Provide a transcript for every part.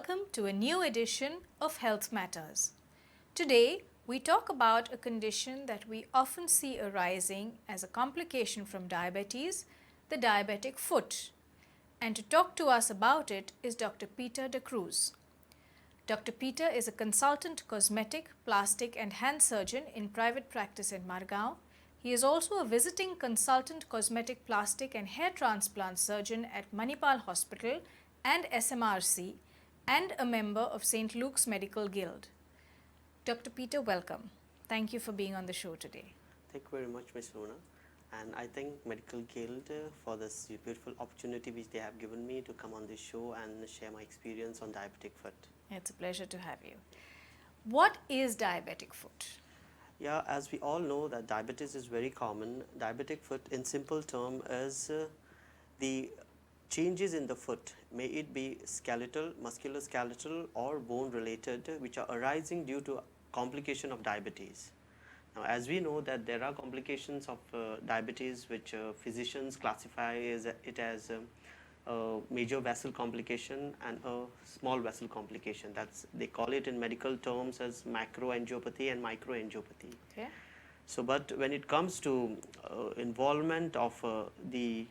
welcome to a new edition of Health Matters. Today, we talk about a condition that we often see arising as a complication from diabetes, the diabetic foot. And to talk to us about it is Dr. Peter de Cruz. Dr. Peter is a consultant cosmetic, plastic and hand surgeon in private practice in Margao. He is also a visiting consultant cosmetic, plastic and hair transplant surgeon at Manipal Hospital and SMRC and a member of St. Luke's Medical Guild. Dr. Peter, welcome. Thank you for being on the show today. Thank you very much, Ms. Luna. And I thank Medical Guild for this beautiful opportunity which they have given me to come on this show and share my experience on diabetic foot. It's a pleasure to have you. What is diabetic foot? Yeah, as we all know that diabetes is very common. Diabetic foot in simple term is the changes in the foot, may it be skeletal, musculoskeletal or bone related, which are arising due to complication of diabetes. Now, as we know that there are complications of diabetes which physicians classify it as a major vessel complication and a small vessel complication. They call it in medical terms as macroangiopathy and microangiopathy. Okay. So, but when it comes to involvement of the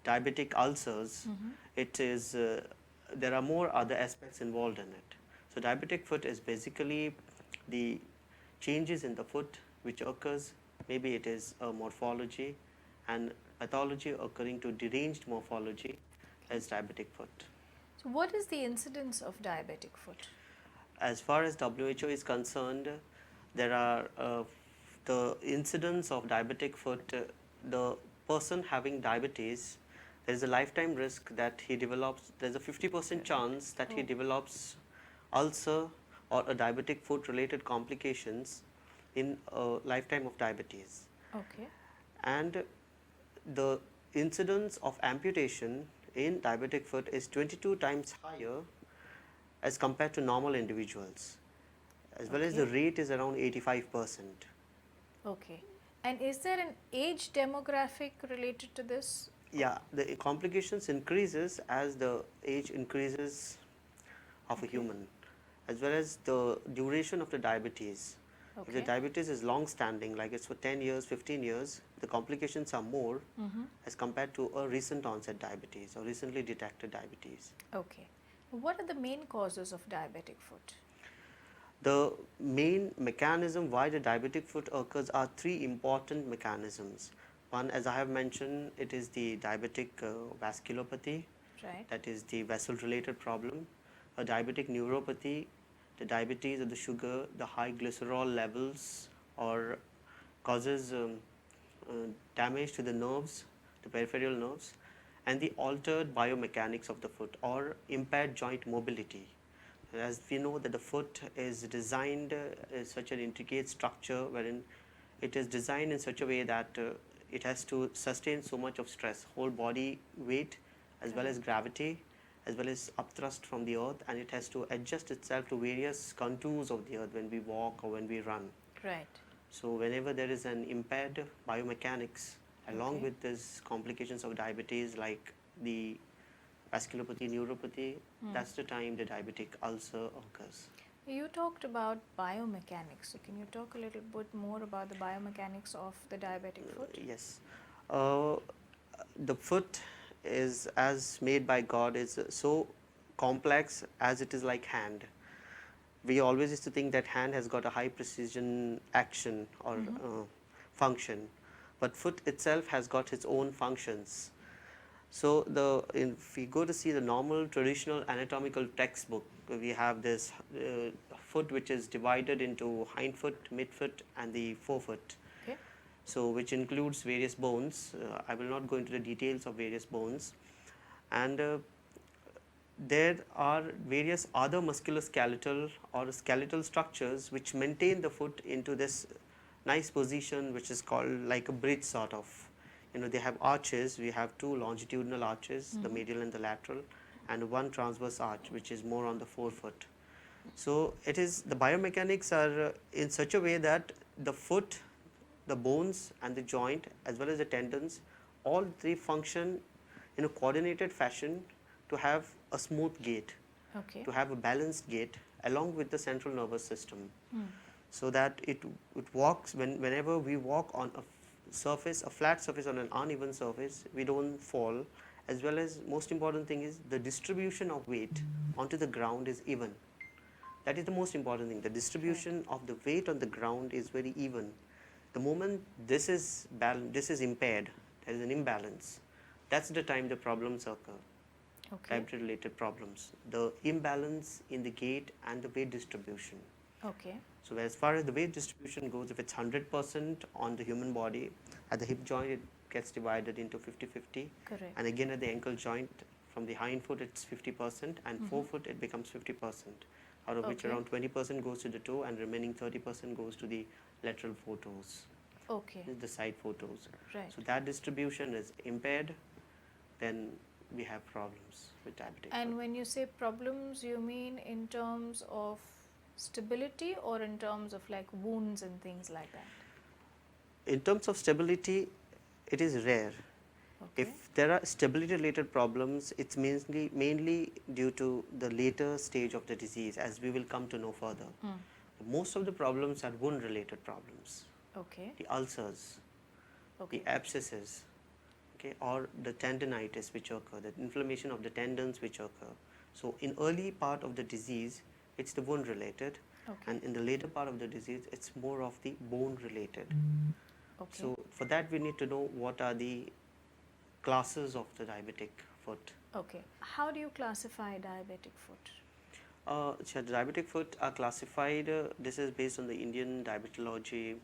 diabetic ulcers, it is there are more other aspects involved in it. So, diabetic foot is basically the changes in the foot which occurs, maybe it is a morphology and pathology occurring to deranged morphology as diabetic foot. So what is the incidence of diabetic foot? As far as WHO is concerned, there are the incidence of diabetic foot, the person having diabetes, there is a lifetime risk that he develops, there is a 50% chance that he develops ulcer or a diabetic foot related complications in a lifetime of diabetes. Okay. And the incidence of amputation in diabetic foot is 22 times higher as compared to normal individuals, as well as the rate is around 85%. Okay. And is there an age demographic related to this? Yeah, the complications increases as the age increases of a human, as well as the duration of the diabetes. If the diabetes is long standing, like it's for 10 years, 15 years, the complications are more as compared to a recent onset diabetes or recently detected diabetes. Okay. What are the main causes of diabetic foot? The main mechanism why the diabetic foot occurs are three important mechanisms. One, as I have mentioned, it is the diabetic vasculopathy, that is the vessel related problem, a diabetic neuropathy, the diabetes of the sugar, the high glycerol levels or causes damage to the nerves, the peripheral nerves, and the altered biomechanics of the foot or impaired joint mobility. As we know that the foot is designed as such an intricate structure wherein it is designed in such a way that it has to sustain so much of stress, whole body weight as well as gravity, as well as upthrust from the earth, and it has to adjust itself to various contours of the earth when we walk or when we run. Right. So whenever there is an impaired biomechanics along with these complications of diabetes like the vasculopathy, neuropathy, that's the time the diabetic ulcer occurs. You talked about biomechanics. So can you talk a little bit more about the biomechanics of the diabetic foot? Yes. The foot is, as made by God, is so complex as it is like hand. We always used to think that hand has got a high precision action or function, but foot itself has got its own functions. So if we go to see the normal traditional anatomical textbook, we have this foot which is divided into hind foot, mid foot and the forefoot. So which includes various bones. I will not go into the details of various bones, and there are various other musculoskeletal or skeletal structures which maintain the foot into this nice position which is called like a bridge sort of. You know, they have arches. We have two longitudinal arches, the medial and the lateral, and one transverse arch which is more on the forefoot. So it is, the biomechanics are in such a way that the foot, the bones and the joint as well as the tendons, all three function in a coordinated fashion to have a smooth gait. Okay. to have a balanced gait along with the central nervous system, Hmm. so that it walks whenever we walk on a surface, a flat surface on an uneven surface, we don't fall, as well as most important thing is the distribution of weight onto the ground is even. That is the most important thing. The distribution of the weight on the ground is very even. The moment this is impaired, there is an imbalance. That's the time the problems occur. Okay. Diabetes related problems. The imbalance in the gait and the weight distribution. Okay. So as far as the weight distribution goes, if it's 100% on the human body, at the hip joint it gets divided into 50-50. Correct. And again at the ankle joint, from the hind foot it's 50%, and forefoot it becomes 50%, out of which Okay. around 20% goes to the toe and remaining 30% goes to the lateral four toes, Okay. the side four toes. Right. So that distribution is impaired, then we have problems with diabetic And foot. when you say problems, you mean in terms of stability or in terms of like wounds and things like that? In terms of stability, it is rare. Okay. If there are stability related problems, it's mainly due to the later stage of the disease, as we will come to know further. Hmm. Most of the problems are wound related problems, Okay. the ulcers, Okay. the abscesses, okay, or the tendinitis which occur, the inflammation of the tendons which occur. So in early part of the disease, it's the wound related, Okay. and in the later part of the disease, it's more of the bone related. Okay. So for that, we need to know what are the classes of the diabetic foot. Okay. How do you classify diabetic foot? So diabetic foot are classified, this is based on the Indian Diabetology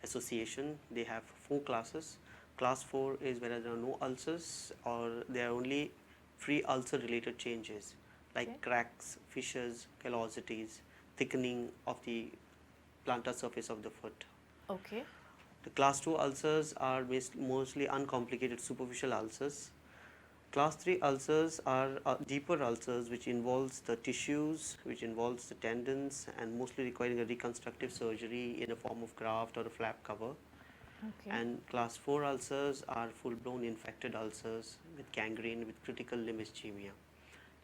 Association. They have 4 classes. Class 4 is where there are no ulcers, or there are only free ulcer related changes like Okay. cracks, fissures, callosities, thickening of the plantar surface of the foot. Okay. The class 2 ulcers are mostly uncomplicated superficial ulcers. Class 3 ulcers are deeper ulcers which involves the tissues, which involves the tendons, and mostly requiring a reconstructive surgery in a form of graft or a flap cover. Okay. And class 4 ulcers are full-blown infected ulcers with gangrene with critical limb ischemia.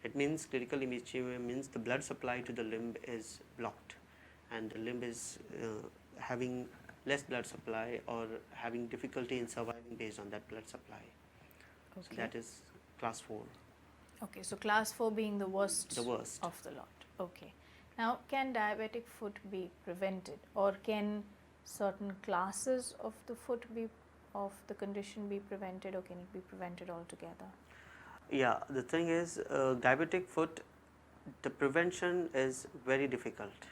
It means critical limb ischemia means the blood supply to the limb is blocked, and the limb is having less blood supply or having difficulty in surviving based on that blood supply. So Okay. that is class 4. Okay. So class 4 being the worst. The worst. Of the lot. Okay. Now, can diabetic foot be prevented, or can certain classes of the condition be prevented, or can it be prevented altogether? Yeah, the thing is, diabetic foot, the prevention is very difficult,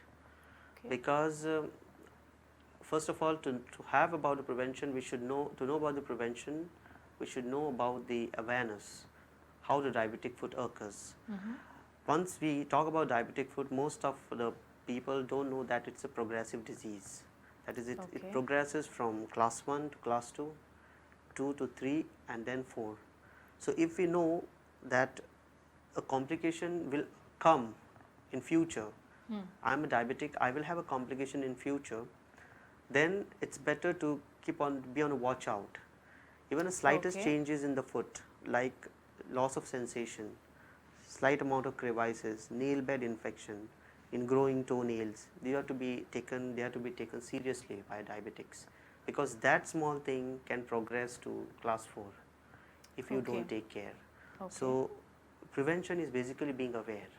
Okay. because first of all, to have about the prevention, we should know, to know about the prevention, we should know about the awareness, how the diabetic foot occurs. Once we talk about diabetic foot, most of the people don't know that it's a progressive disease. That is, it Okay. progresses from class 1 to class 2, 2 to 3, and then 4. So if we know that a complication will come in future, I'm a diabetic, I will have a complication in future, then it's better to be on a watch out. Even the slightest Okay. changes in the foot, like loss of sensation, slight amount of crevices, nail bed infection, in growing toenails, they have to be taken seriously by diabetics, because that small thing can progress to class 4 if you Okay. don't take care. Okay. So prevention is basically being aware,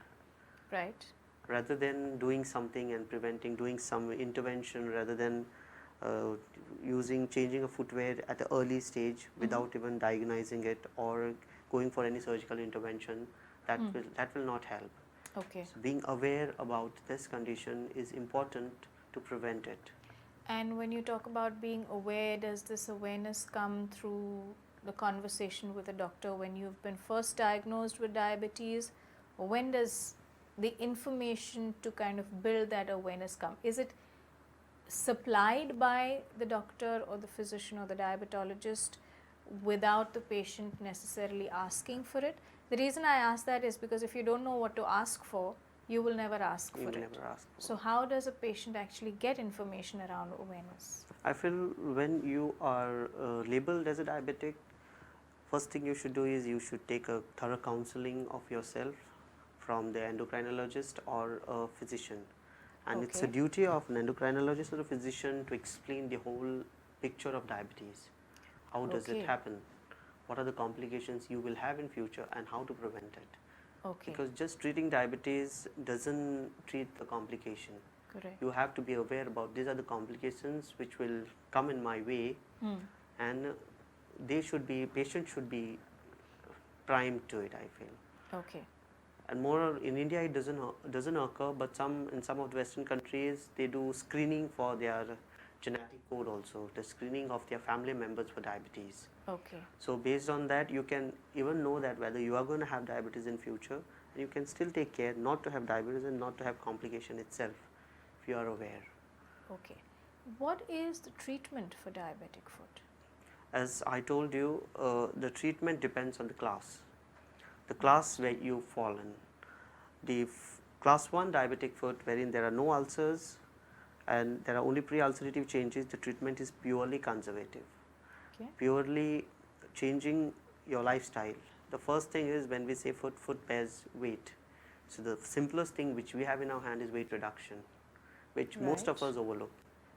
right. rather than doing something and preventing, doing some intervention rather than changing a footwear at the early stage without even diagnosing it, or going for any surgical intervention. That will not help. Okay. So being aware about this condition is important to prevent it. And when you talk about being aware, does this awareness come through the conversation with a doctor when you've been first diagnosed with diabetes, or when does the information to kind of build that awareness come? Is it supplied by the doctor or the physician or the diabetologist without the patient necessarily asking for it? The reason I ask that is because if you don't know what to ask for, you will never ask for You it. will never ask for. So how does a patient actually get information around awareness? I feel when you are labeled as a diabetic, first thing you should do is you should take a thorough counseling of yourself from the endocrinologist or a physician. And it's a Okay. duty of an endocrinologist or a physician to explain the whole picture of diabetes. How does it Okay. happen? What are the complications you will have in future and how to prevent it? Okay. Because just treating diabetes doesn't treat the complication. Correct. You have to be aware about these are the complications which will come in my way, and patient should be primed to it, I feel. Okay. And more in India it doesn't occur, but in some of the Western countries they do screening for their genetic code also, the screening of their family members for diabetes. Okay. So based on that you can even know that whether you are going to have diabetes in future, and you can still take care not to have diabetes and not to have complication itself if you are aware. Okay. What is the treatment for diabetic foot? As I told you, the treatment depends on the class. The class where you fall in. The class 1 diabetic foot, wherein there are no ulcers and there are only pre-ulcerative changes, the treatment is purely conservative. Okay. Purely changing your lifestyle. The first thing is when we say foot bears weight. So the simplest thing which we have in our hand is weight reduction, which most of Right. us overlook.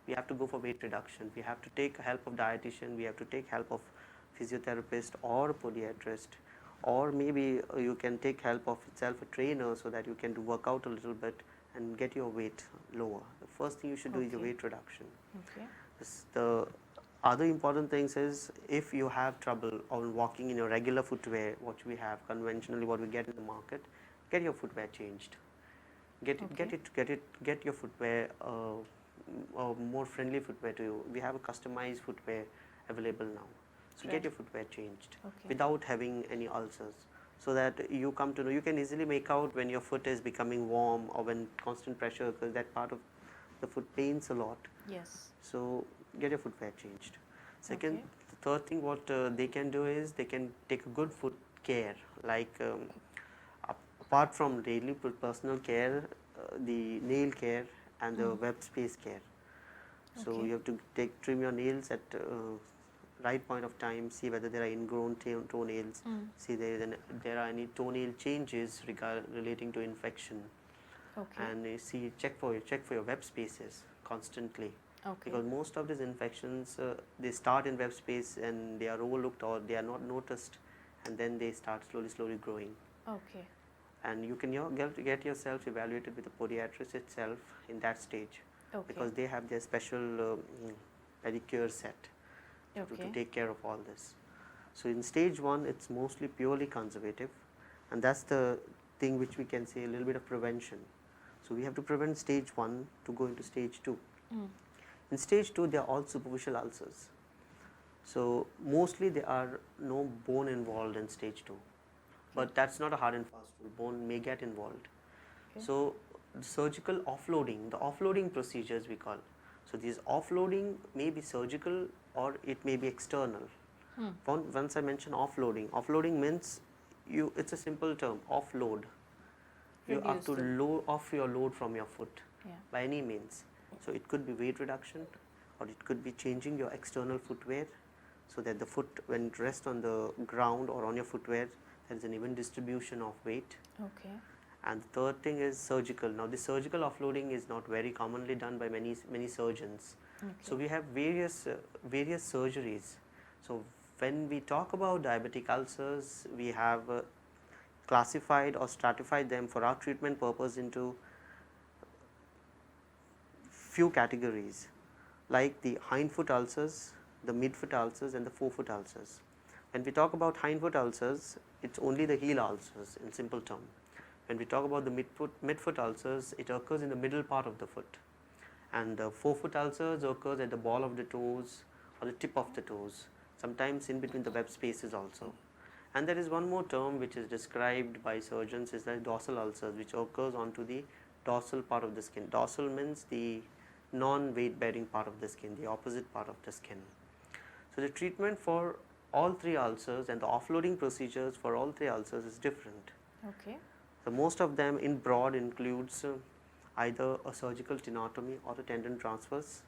We have to go for weight reduction. We have to take help of dietitian. We have to take help of physiotherapist or podiatrist, or maybe you can take help of itself a trainer so that you can work out a little bit and get your weight lower. The first thing you should do is your Okay. weight reduction. Okay. The other important things is if you have trouble on walking in your regular footwear, what we have conventionally, what we get in the market, get your footwear changed. Get your footwear, more friendly footwear to you. We have a customized footwear available now. So Right. get your footwear changed Okay. without having any ulcers, so that you come to know, you can easily make out when your foot is becoming warm or when constant pressure, because that part of the foot pains a lot. Yes. So get your footwear changed. Second, Okay. the third thing what they can do is they can take a good foot care, like apart from daily personal care, the nail care and the web space care. So Okay. you have to trim your nails at right point of time, see whether there are ingrown toenails, see there are any toenail changes relating to infection, Okay. and check for your web spaces constantly. Okay. Because most of these infections they start in web space and they are overlooked or they are not noticed, and then they start slowly growing. Okay. And you can get yourself evaluated with the podiatrist itself in that stage, Okay. because they have their special pedicure set to Okay. take care of all this. So in stage 1 it's mostly purely conservative, and that's the thing which we can say a little bit of prevention. So we have to prevent stage 1 to go into stage 2. In stage 2 they are all superficial ulcers. So mostly there are no bone involved in stage 2, but that's not a hard and fast rule. Bone may get involved. Okay. So the surgical offloading, the offloading procedures we call. So this offloading may be surgical or it may be external. Once I mention offloading means it's a simple term, offload. You have Reduce to the- off your load from your foot Yeah. by any means. So it could be weight reduction, or it could be changing your external footwear so that the foot, when it rests on the ground or on your footwear, there is an even distribution of weight. Okay. And the third thing is surgical. Now, the surgical offloading is not very commonly done by many surgeons. Okay. So we have various surgeries. So when we talk about diabetic ulcers, we have classified or stratified them for our treatment purpose into few categories, like the hindfoot ulcers, the midfoot ulcers, and the forefoot ulcers. When we talk about hindfoot ulcers, it's only the heel ulcers in simple term. When we talk about the midfoot ulcers, it occurs in the middle part of the foot, and the forefoot ulcers occurs at the ball of the toes or the tip of the toes, sometimes in between the web spaces also. And there is one more term which is described by surgeons, is like dorsal ulcers, which occurs onto the dorsal part of the skin. Dorsal means the non-weight bearing part of the skin, the opposite part of the skin. So the treatment for all three ulcers and the offloading procedures for all three ulcers is different. Okay. So most of them in broad includes either a surgical tenotomy or a tendon transfers.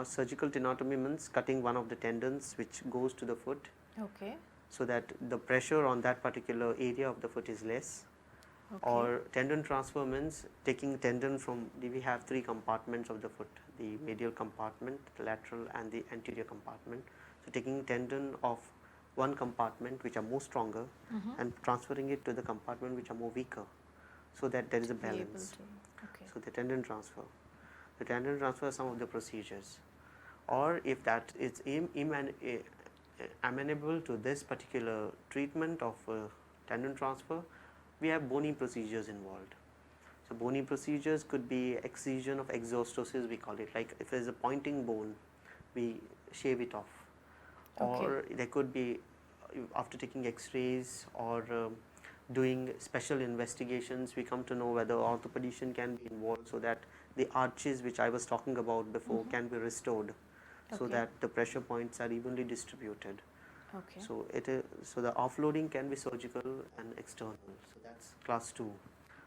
Surgical tenotomy means cutting one of the tendons which goes to the foot, Okay. so that the pressure on that particular area of the foot is less. Okay. Or tendon transfer means taking tendon from, we have three compartments of the foot, the medial compartment, the lateral and the anterior compartment. So taking tendon of one compartment which are more stronger and transferring it to the compartment which are more weaker, so that there is a Be able balance. to. Okay. So the tendon transfer. The tendon transfer are some of the procedures. Or if that is amenable to this particular treatment of tendon transfer, we have bony procedures involved. So bony procedures could be excision of exostosis, we call it, like if there is a pointing bone, we shave it off. Okay. Or there could be after taking x-rays or doing special investigations, we come to know whether orthopedician can be involved, so that the arches which I was talking about before can be restored, so Okay. that the pressure points are evenly distributed. Okay. So it is, so the offloading can be surgical and external. So that's class 2.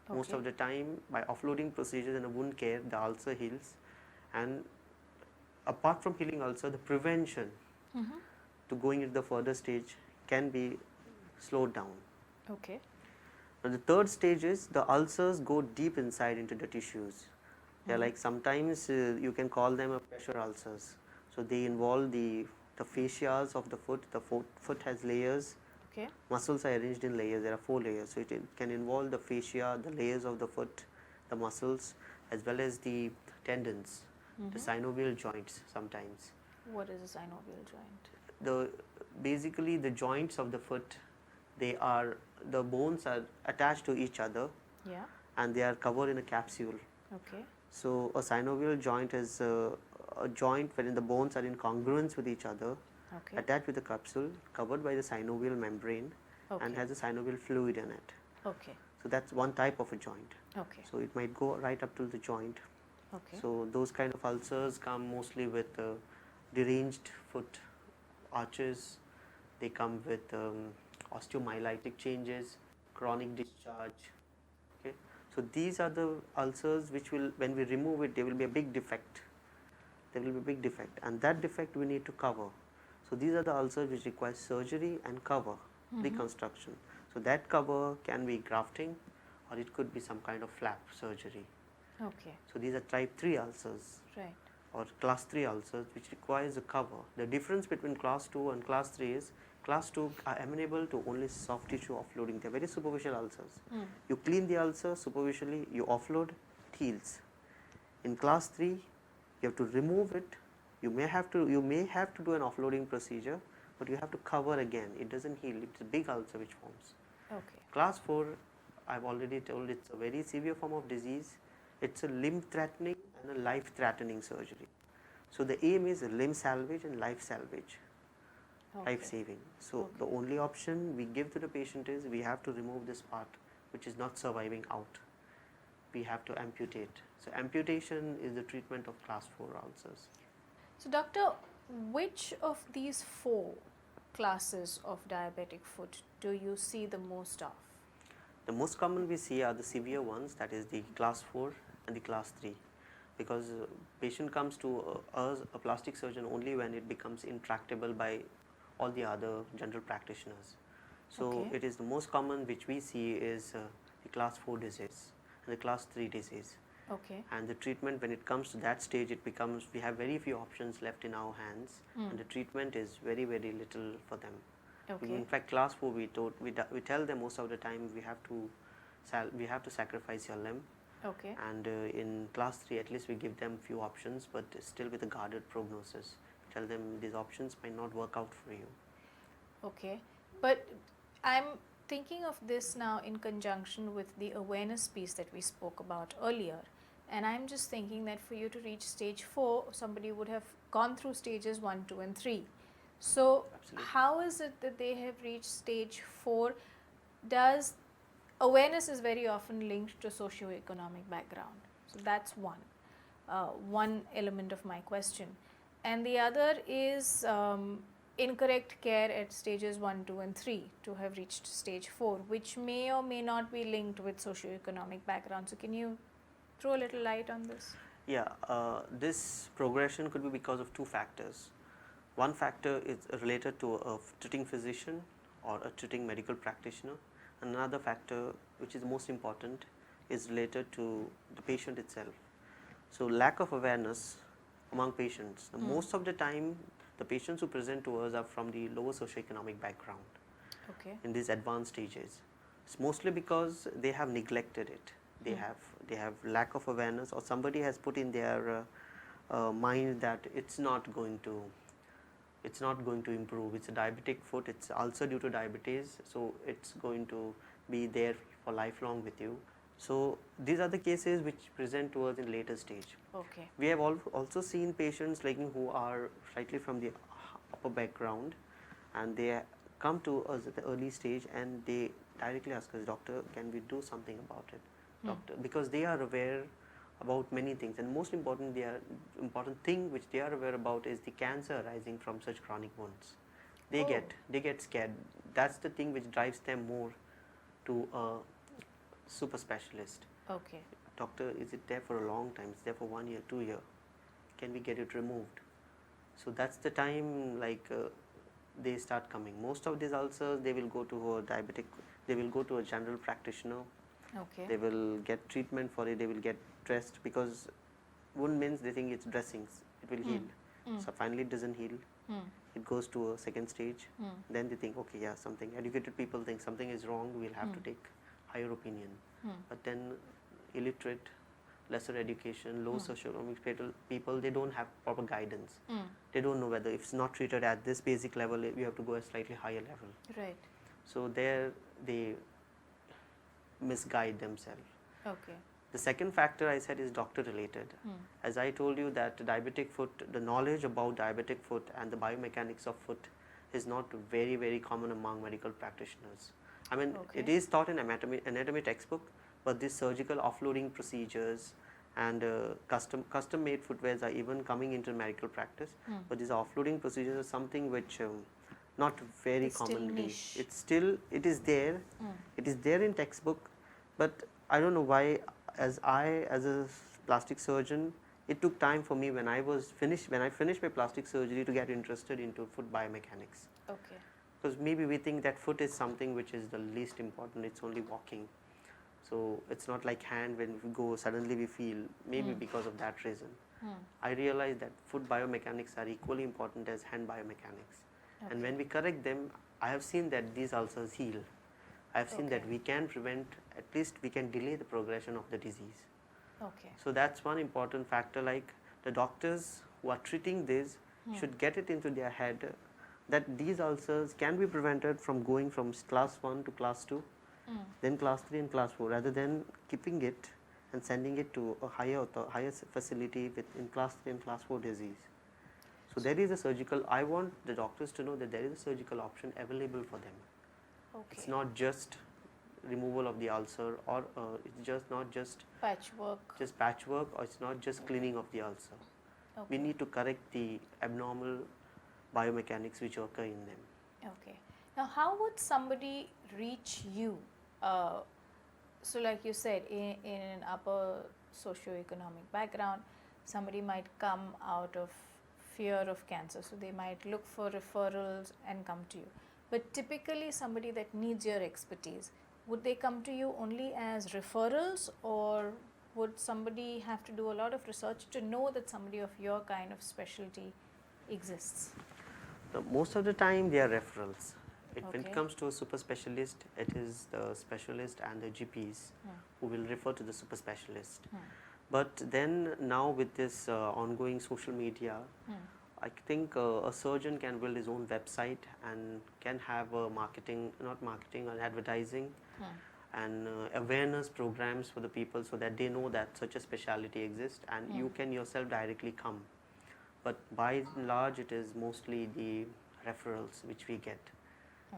Most Okay. of the time, by offloading procedures in a wound care, the ulcer heals, and apart from healing ulcer, the prevention to going into the further stage can be slowed down. Okay. Now the third stage is the ulcers go deep inside into the tissues. They are like, sometimes you can call them a pressure ulcers. So they involve the fascias of the foot. The foot has layers. Okay. Muscles are arranged in layers. There are 4 layers. So it can involve the fascia, the layers of the foot, the muscles, as well as the tendons, the synovial joints sometimes. What is a synovial joint? Basically the joints of the foot, the bones are attached to each other, Yeah. and they are covered in a capsule. Okay. So a synovial joint is a joint wherein the bones are in congruence with each other, Okay. attached with a capsule, covered by the synovial membrane, Okay. and has a synovial fluid in it. Okay. So that's one type of a joint. Okay. So it might go right up to the joint. Okay. So those kind of ulcers come mostly with deranged foot arches. They come with osteomyelitic changes, chronic discharge. Okay. So these are the ulcers which will, when we remove it, there will be a big defect. There will be a big defect, and that defect we need to cover. So these are the ulcers which require surgery and cover, reconstruction. So that cover can be grafting, or it could be some kind of flap surgery. Okay. So these are type 3 ulcers, Right. or class 3 ulcers, which requires a cover. The difference between class 2 and class 3 is class 2 are amenable to only soft tissue offloading. They are very superficial ulcers. You clean the ulcer superficially, you offload, it heals. In class 3, you have to remove it. You may have to do an offloading procedure, but you have to cover again. It doesn't heal. It's a big ulcer which forms. Okay. Class 4, I've already told, it's a very severe form of disease. It's a limb-threatening and a life-threatening surgery. So the aim is limb salvage and life salvage, life-saving. So the only option we give to the patient is we have to remove this part which is not surviving out. We have to amputate. So amputation is the treatment of class 4 ulcers. So, doctor, which of these 4 classes of diabetic foot do you see the most of? The most common we see are the severe ones, that is the class 4 and the class 3, because patient comes to us, a plastic surgeon, only when it becomes intractable by all the other general practitioners. So it is the most common which we see is the class 4 disease and the class 3 disease. Okay. And the treatment, when it comes to that stage, it becomes, we have very few options left in our hands, and the treatment is very, very little for them. Okay. In fact, class 4, we tell them most of the time we have to sacrifice your limb. Okay. And in class 3, at least we give them few options, but still with a guarded prognosis. We tell them these options might not work out for you. Okay. But I'm thinking of this now in conjunction with the awareness piece that we spoke about earlier. And I'm just thinking that for you to reach stage 4, somebody would have gone through stages 1, 2, and 3. So, Absolutely. how is it that they have reached stage 4? Does awareness is very often linked to socio-economic background. So, that's one element of my question. And the other is incorrect care at stages 1, 2, and 3 to have reached stage 4, which may or may not be linked with socio-economic background. So, can you throw a little light on this? Yeah, this progression could be because of 2 factors. One factor is related to a treating physician or a treating medical practitioner. Another factor which is most important is related to the patient itself. So lack of awareness among patients. Most of the time, the patients who present to us are from the lower socioeconomic background Okay. in these advanced stages. It's mostly because they have neglected it. They have lack of awareness, or somebody has put in their mind that it's not going to improve. It's a diabetic foot. It's also due to diabetes, so it's going to be there for lifelong with you. So these are the cases which present to us in later stage. Okay. We have also seen patients like who are slightly from the upper background, and they come to us at the early stage and they directly ask us, doctor, can we do something about it, doctor? Because they are aware about many things, and most important, important thing which they are aware about is the cancer arising from such chronic wounds. They get scared. That's the thing which drives them more to a super specialist. Okay. Doctor, is it there for a long time? It's there for 1 year, 2 year. Can we get it removed? So that's the time they start coming. Most of these ulcers, they will go to a diabetic, they will go to a general practitioner. Okay. They will get treatment for it, they will get dressed, because wound means they think it's dressings, it will heal. So finally it doesn't heal. It goes to a second stage. Then they think, okay, yeah, something. Educated people think something is wrong, we'll have to take higher opinion. But then illiterate, lesser education, low socioeconomic people, they don't have proper guidance. They don't know whether if it's not treated at this basic level, you have to go a slightly higher level. Right. So there they misguide themselves. Okay. The second factor I said is doctor related. As I told you that diabetic foot, the knowledge about diabetic foot and the biomechanics of foot is not very, very common among medical practitioners. I mean, it is taught in anatomy textbook, but these surgical offloading procedures and custom made footwears are even coming into medical practice. But these offloading procedures are something which not very It's still commonly. niche. It is there. It is there in textbook, but I don't know why. As a plastic surgeon, it took time for me when I finished my plastic surgery to get interested into foot biomechanics. Okay. Because maybe we think that foot is something which is the least important. It's only walking. So it's not like hand, when we go suddenly we feel, maybe because of that reason. I realized that foot biomechanics are equally important as hand biomechanics. Okay. And when we correct them, I have seen that these ulcers heal. I have seen that we can prevent, at least we can delay the progression of the disease. Okay. So that's one important factor, like the doctors who are treating this should get it into their head that these ulcers can be prevented from going from class 1 to class 2, then class 3 and class 4, rather than keeping it and sending it to a higher facility in class 3 and class 4 disease. So there is a surgical, I want the doctors to know that there is a surgical option available for them. Okay. It's not just removal of the ulcer, or it's just not just patchwork. or it's not just cleaning of the ulcer. Okay. We need to correct the abnormal biomechanics which occur in them. Okay. Now, how would somebody reach you? So, like you said, in an upper socioeconomic background, somebody might come out of fear of cancer, so they might look for referrals and come to you. But typically, somebody that needs your expertise, would they come to you only as referrals, or would somebody have to do a lot of research to know that somebody of your kind of specialty exists? Most of the time, they are referrals. When Okay. it comes to a super specialist, it is the specialist and the GPs who will refer to the super specialist. But then now with this ongoing social media, I think a surgeon can build his own website and can have a advertising and awareness programs for the people, so that they know that such a specialty exists, and you can yourself directly come. But by and large, it is mostly the referrals which we get.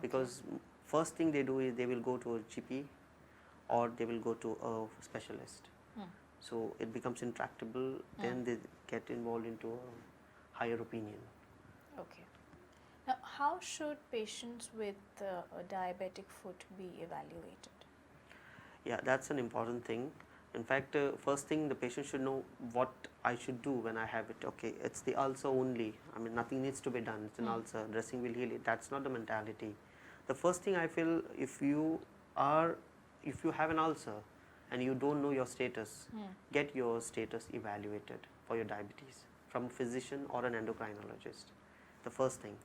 Because first thing they do is they will go to a GP or they will go to a specialist. So it becomes intractable, then they get involved into a higher opinion. Okay. Now, how should patients with a diabetic foot be evaluated? Yeah, that's an important thing. In fact, first thing, the patient should know what I should do when I have it. Okay, it's the ulcer only. I mean, nothing needs to be done. It's an ulcer. Dressing will heal it. That's not the mentality. The first thing I feel, if you Or if you have an ulcer and you don't know your status, get your status evaluated for your diabetes from a physician or an endocrinologist. The first thing.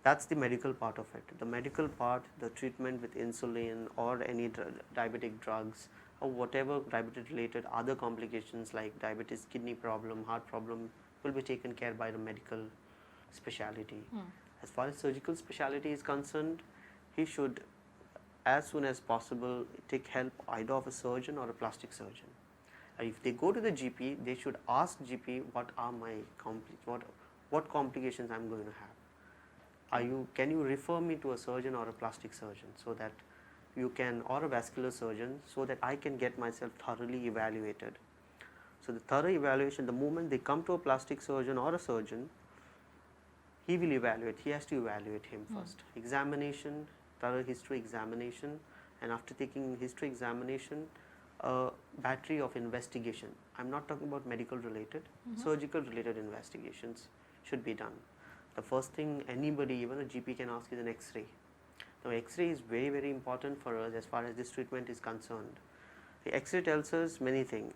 That's the medical part of it. The medical part, the treatment with insulin or any diabetic drugs or whatever diabetes related other complications like diabetes, kidney problem, heart problem will be taken care by the medical specialty. As far as surgical specialty is concerned, he should as soon as possible take help either of a surgeon or a plastic surgeon. If they go to the GP, they should ask GP what are my what complications I'm going to have. Can you refer me to a surgeon or a plastic surgeon so that you can, or a vascular surgeon, so that I can get myself thoroughly evaluated. So the thorough evaluation, the moment they come to a plastic surgeon or a surgeon, he will evaluate, he has to evaluate him first. Examination, thorough history examination, and after taking history examination, a battery of investigation. I'm not talking about medical related, surgical related investigations should be done. The first thing anybody, even a GP, can ask is an X-ray. Now X-ray is very, very important for us as far as this treatment is concerned. The X-ray tells us many things.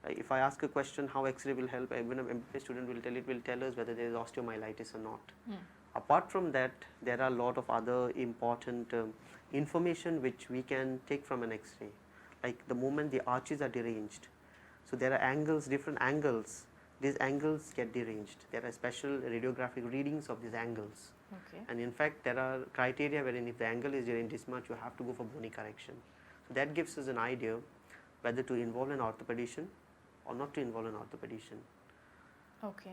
If I ask a question how X-ray will help, even an MBA student will tell us whether there is osteomyelitis or not. Apart from that, there are a lot of other important information which we can take from an X-ray, like the moment the arches are deranged. So there are angles, different angles. These angles get deranged. There are special radiographic readings of these angles. And in fact, there are criteria wherein if the angle is deranged this much, you have to go for bony correction. So that gives us an idea whether to involve an orthopedician or not to involve an orthopedician.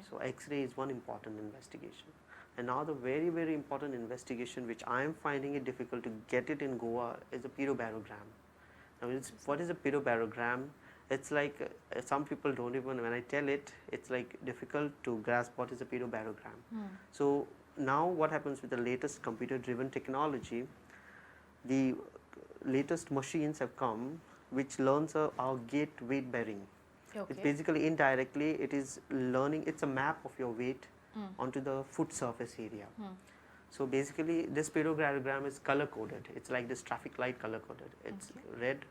So X-ray is one important investigation. And now the very, very important investigation which I am finding it difficult to get it in Goa is a pyrobarogram. Now what is a pyrobarogram? It's like some people don't even, when I tell it, it's like difficult to grasp what is a pyrobarogram. So now what happens with the latest computer driven technology, the latest machines have come which learns our gait weight bearing. It's basically indirectly it is learning, it's a map of your weight onto the foot surface area. So basically this pyrogram is color coded. It's like this traffic light color coded. It's red,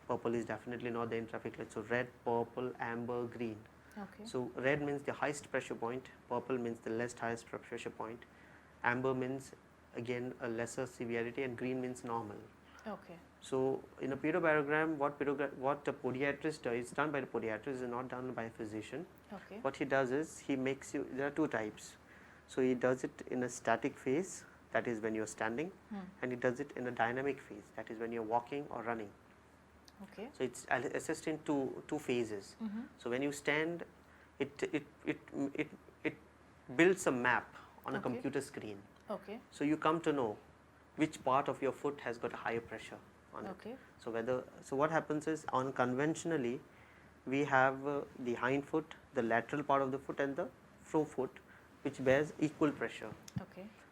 purple is definitely not there in traffic light. So red, purple, amber, green. So red means the highest pressure point, purple means the least highest pressure point, amber means again a lesser severity, and green means normal. So in a pyrobarogram, what the podiatrist does, it's done by the podiatrist, is not done by a physician. What he does is he makes you, there are two types. So he does it in a static phase, that is when you're standing, and he does it in a dynamic phase, that is when you're walking or running. So it's assessed in two phases. So when you stand, it builds a map on a computer screen. So you come to know which part of your foot has got a higher pressure on it. So what happens is, on conventionally we have the hind foot, the lateral part of the foot, and the forefoot, which bears equal pressure.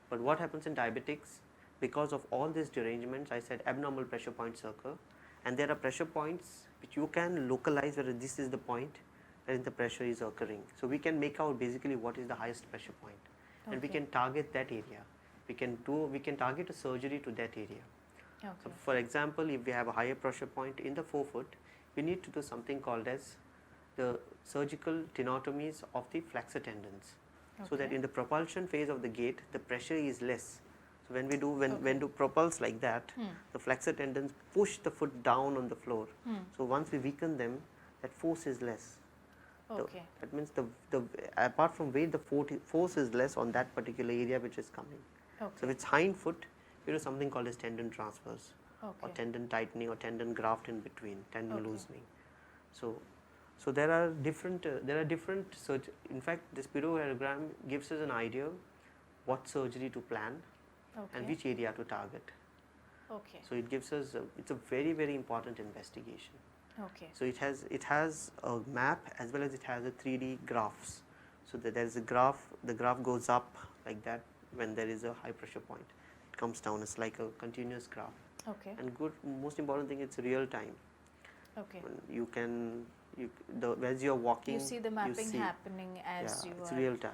But what happens in diabetics, because of all these derangements, I said abnormal pressure points occur, and there are pressure points which you can localize whether this is the point where the pressure is occurring. So we can make out basically what is the highest pressure point, and we can target that area. We can target a surgery to that area. So for example, if we have a higher pressure point in the forefoot, we need to do something called as the surgical tenotomies of the flexor tendons, so that in the propulsion phase of the gait, the pressure is less. So when we do when do propulse like that, the flexor tendons push the foot down on the floor. So once we weaken them, that force is less. That means the apart from weight, the force is less on that particular area which is coming. So if it's hind foot, you do something called as tendon transfers, or tendon tightening, or tendon graft in between, tendon loosening. So there are different in fact, this pyrogram gives us an idea what surgery to plan and which area to target. So it gives us it's a very, very important investigation. So it has a map as well as it has a 3D graphs. So that there is a graph, the graph goes up like that when there is a high pressure point. It comes down, it's like a continuous graph. And most important thing, it's real time. You can, as you're walking, you see the mapping happening as you it's are. real time.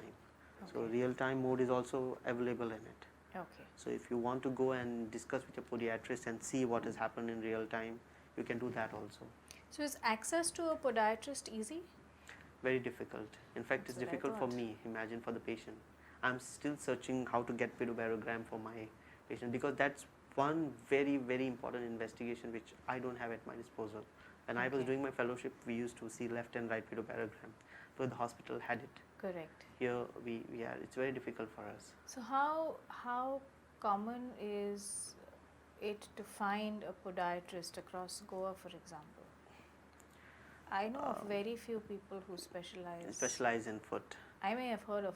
So real time mode is also available in it. Okay. So if you want to go and discuss with your podiatrist and see what has happened in real time, you can do that also. So is access to a podiatrist easy? Very difficult. In fact, That's it's what I difficult for thought. me, imagine for the patient. I'm still searching how to get pedobarogram for my patient, because that's one very, very important investigation which I don't have at my disposal. When I was Okay. doing my fellowship, we used to see left and right pedobarogram, so the hospital had it. Correct. Here we are, it's very difficult for us. So how common is it to find a podiatrist across Goa, for example? I know of very few people who Specialize in foot. I may have heard of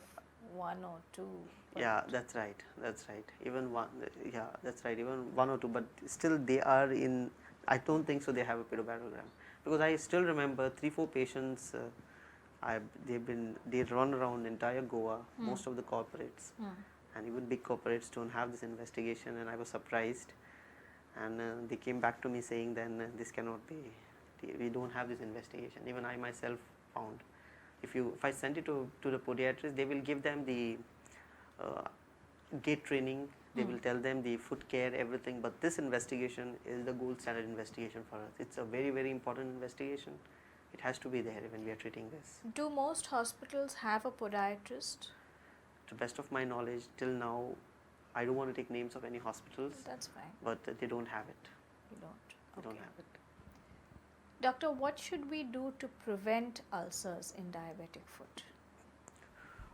one or two. but- Yeah, that's right. That's right. Even one. Yeah, that's right. Even one or two, but still they are in. I don't think so. They have a pedobarogram, because I still remember 3-4 patients. They run around entire Goa, most of the corporates, and even big corporates don't have this investigation, and I was surprised. And they came back to me saying, then this cannot be. We don't have this investigation. Even I myself found. If I send it to the podiatrist, they will give them the gait training, they will tell them the foot care, everything, but this investigation is the gold standard investigation for us. It's a very, very important investigation. It has to be there when we are treating this. Do most hospitals have a podiatrist? To best of my knowledge, till now, I don't want to take names of any hospitals, That's fine. but they don't have it. You don't. They don't Okay. have it. Doctor, what should we do to prevent ulcers in diabetic foot?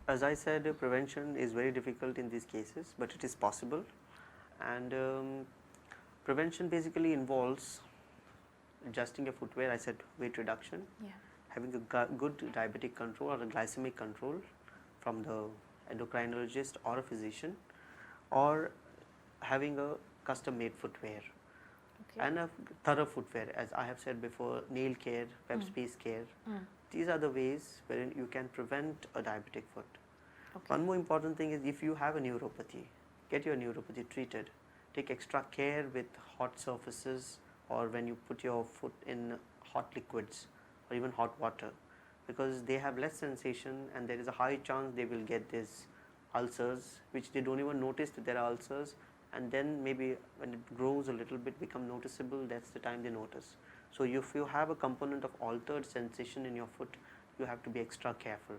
As I said, prevention is very difficult in these cases, but it is possible. And prevention basically involves adjusting your footwear. I said weight reduction, Yeah. having a good diabetic control or a glycemic control from the endocrinologist or a physician, or having a custom made footwear. Okay. And a thorough footwear, as I have said before, nail care, web space care. These are the ways wherein you can prevent a diabetic foot. Okay. One more important thing is, if you have a neuropathy, get your neuropathy treated. Take extra care with hot surfaces, or when you put your foot in hot liquids or even hot water, because they have less sensation and there is a high chance they will get these ulcers, which they don't even notice that there are ulcers, and then maybe when it grows a little bit, become noticeable, that's the time they notice. So if you have a component of altered sensation in your foot, you have to be extra careful.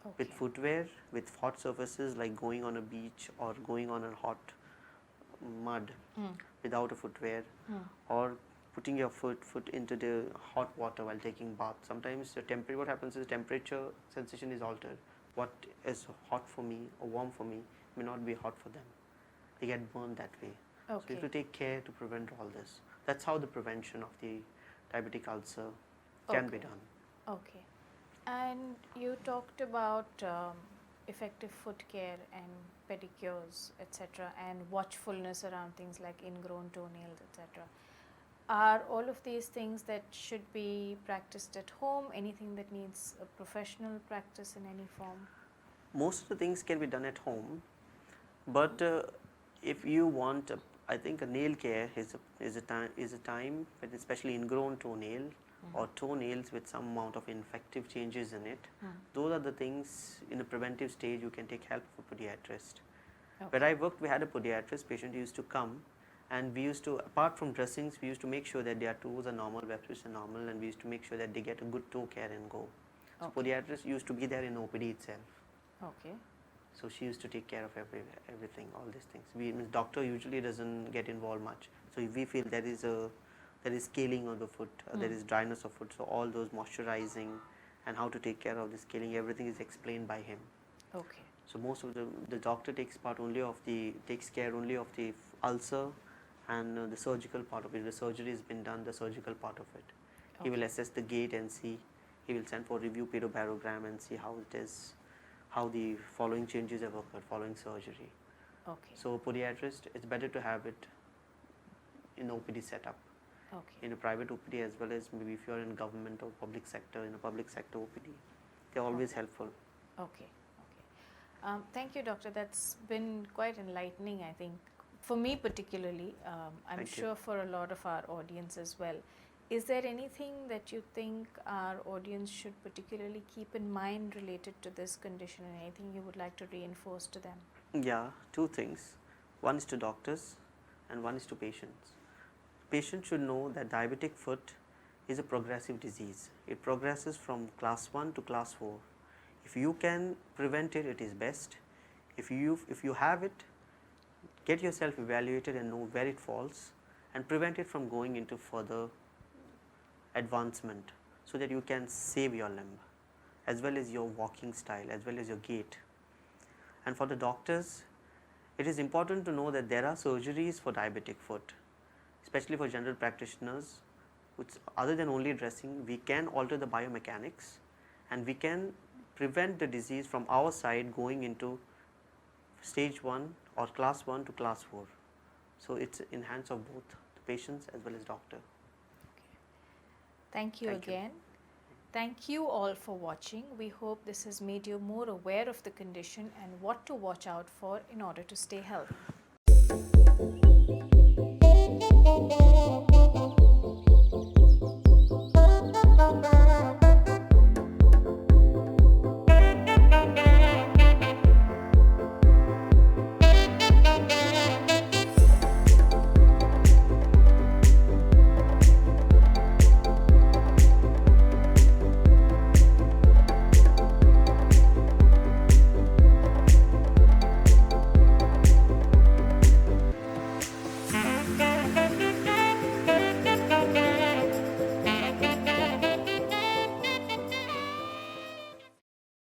Okay. With footwear, with hot surfaces like going on a beach or going on a hot mud without a footwear, or putting your foot into the hot water while taking bath. Sometimes what happens is temperature sensation is altered. What is hot for me or warm for me may not be hot for them. They get burned that way. So you Okay. have to take care to prevent all this. That's how the prevention of the diabetic ulcer can be Okay. done. Okay. And you talked about effective foot care and pedicures, etc., and watchfulness around things like ingrown toenails, etc. Are all of these things that should be practiced at home? Anything that needs a professional practice in any form? Most of the things can be done at home, but if you want, I think a nail care is a time when, especially ingrown toenail or toenails with some amount of infective changes in it, those are the things in a preventive stage you can take help of a podiatrist. Where I worked, we had a podiatrist patient who used to come, and we used to, apart from dressings, we used to make sure that their toes are normal, web twists are normal, and we used to make sure that they get a good toe care and go. So Okay. podiatrist used to be there in OPD itself. Okay. So she used to take care of everything, all these things. Doctor usually doesn't get involved much. So if we feel there is scaling of the foot, there is dryness of foot, so all those moisturizing and how to take care of the scaling, everything is explained by him. Okay. So most of the doctor takes care only of the ulcer and the surgical part of it. The surgery has been done, the surgical part of it. He will assess the gait and see. He will send for review pedobarogram and see how it is, how the following changes have occurred following surgery. Okay. So podiatrist, it's better to have it in OPD setup, Okay. in a private OPD, as well as maybe if you're in government or public sector, in a public sector OPD. They're always helpful. Okay. Okay. Thank you, doctor. That's been quite enlightening, I think, for me particularly. I'm Thank you. sure for a lot of our audience as well. Is there anything that you think our audience should particularly keep in mind related to this condition, and anything you would like to reinforce to them? Yeah, two things. One is to doctors and one is to patients. Patients should know that diabetic foot is a progressive disease. It progresses from class 1 to class 4. If you can prevent it, it is best. If you have it, get yourself evaluated and know where it falls and prevent it from going into further advancement, so that you can save your limb as well as your walking style as well as your gait. And for the doctors, it is important to know that there are surgeries for diabetic foot, especially for general practitioners, which other than only dressing, we can alter the biomechanics and we can prevent the disease from our side going into stage 1 or class 1 to class 4. So it's in hands of both the patients as well as doctor. Thank you Thank you. again. Thank you all for watching. We hope this has made you more aware of the condition and what to watch out for in order to stay healthy.